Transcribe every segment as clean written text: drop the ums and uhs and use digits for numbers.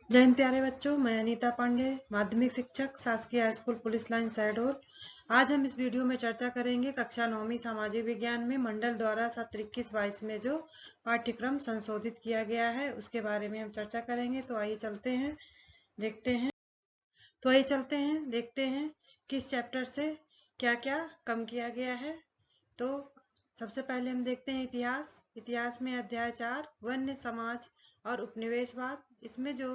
जय हिंद प्यारे बच्चों, मैं अनीता पांडे, माध्यमिक शिक्षक, शासकीय हाई स्कूल पुलिस लाइन सैडोर। आज हम इस वीडियो में चर्चा करेंगे कक्षा 9वीं सामाजिक विज्ञान में मंडल द्वारा सत्र 21-22 में जो पाठ्यक्रम संशोधित किया गया है उसके बारे में हम चर्चा करेंगे। तो आइए चलते हैं देखते हैं किस चैप्टर से क्या क्या कम किया गया है। तो सबसे पहले हम देखते हैं इतिहास में अध्याय 4 वन्य समाज और उपनिवेशवाद। इसमें जो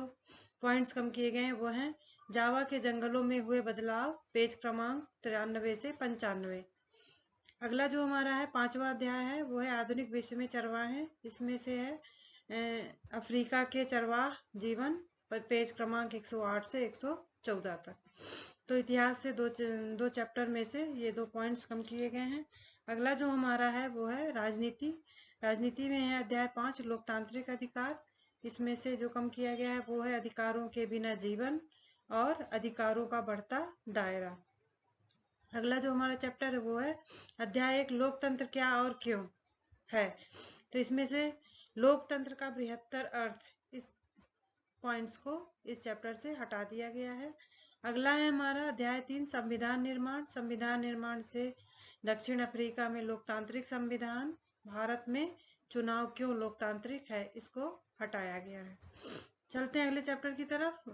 पॉइंट्स कम किए गए हैं वो हैं जावा के जंगलों में हुए बदलाव, पेज क्रमांक 93 से 95। अगला जो हमारा है 5वां अध्याय है वो है आधुनिक विश्व में चरवाहे। इसमें से है अफ्रीका के चरवाह जीवन, पर पेज क्रमांक 108 से 114 तक। तो इतिहास से दो चैप्टर में से ये 2 पॉइंट्स कम किए गए हैं। अगला जो हमारा है वो है राजनीति में है अध्याय 5 लोकतांत्रिक अधिकार। इसमें से जो कम किया गया है वो है अधिकारों के बिना जीवन और अधिकारों का बढ़ता दायरा। अगला जो हमारा चैप्टर है वो है अध्याय 1 लोकतंत्र क्या और क्यों है। तो इसमें से लोकतंत्र का बृहत्तर अर्थ, इस पॉइंट्स को इस चैप्टर से हटा दिया गया है। अगला है हमारा अध्याय 3 संविधान निर्माण से दक्षिण अफ्रीका में लोकतांत्रिक संविधान, भारत में चुनाव क्यों लोकतांत्रिक है, इसको हटाया गया है। चलते हैं अगले चैप्टर की तरफ,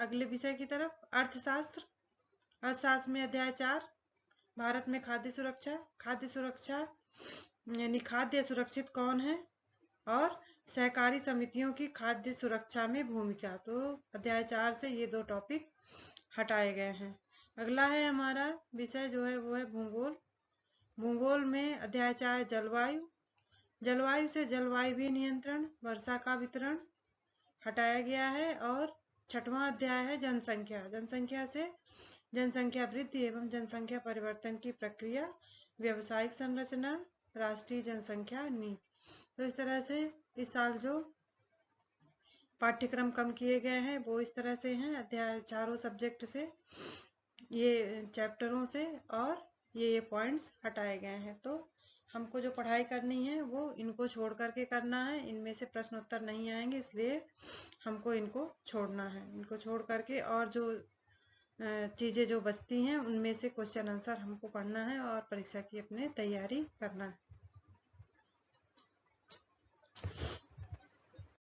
अगले विषय की तरफ। अर्थशास्त्र में अध्याय 4 भारत में खाद्य सुरक्षा यानी खाद्य सुरक्षित कौन है और सहकारी समितियों की खाद्य सुरक्षा में भूमिका। तो अध्याय 4 से ये 2 टॉपिक हटाए गए हैं। अगला है हमारा विषय जो है वो है भूगोल में अध्याय 4 जलवायु से जलवायु नियंत्रण, वर्षा का वितरण हटाया गया है। और 6वां अध्याय है जनसंख्या से जनसंख्या वृद्धि एवं जनसंख्या परिवर्तन की प्रक्रिया, व्यावसायिक संरचना, राष्ट्रीय जनसंख्या नीति। तो इस तरह से इस साल जो पाठ्यक्रम कम किए गए हैं वो इस तरह से हैं, अध्याय चारों सब्जेक्ट से, ये चैप्टरों से, और ये पॉइंट्स हटाए गए हैं। तो हमको जो पढ़ाई करनी है वो इनको छोड़ करके करना है। इनमें से प्रश्न उत्तर नहीं आएंगे, इसलिए हमको इनको छोड़ना है। इनको छोड़ करके और जो चीज़ें जो बचती हैं उनमें से क्वेश्चन आंसर हमको पढ़ना है और परीक्षा की अपने तैयारी करना है।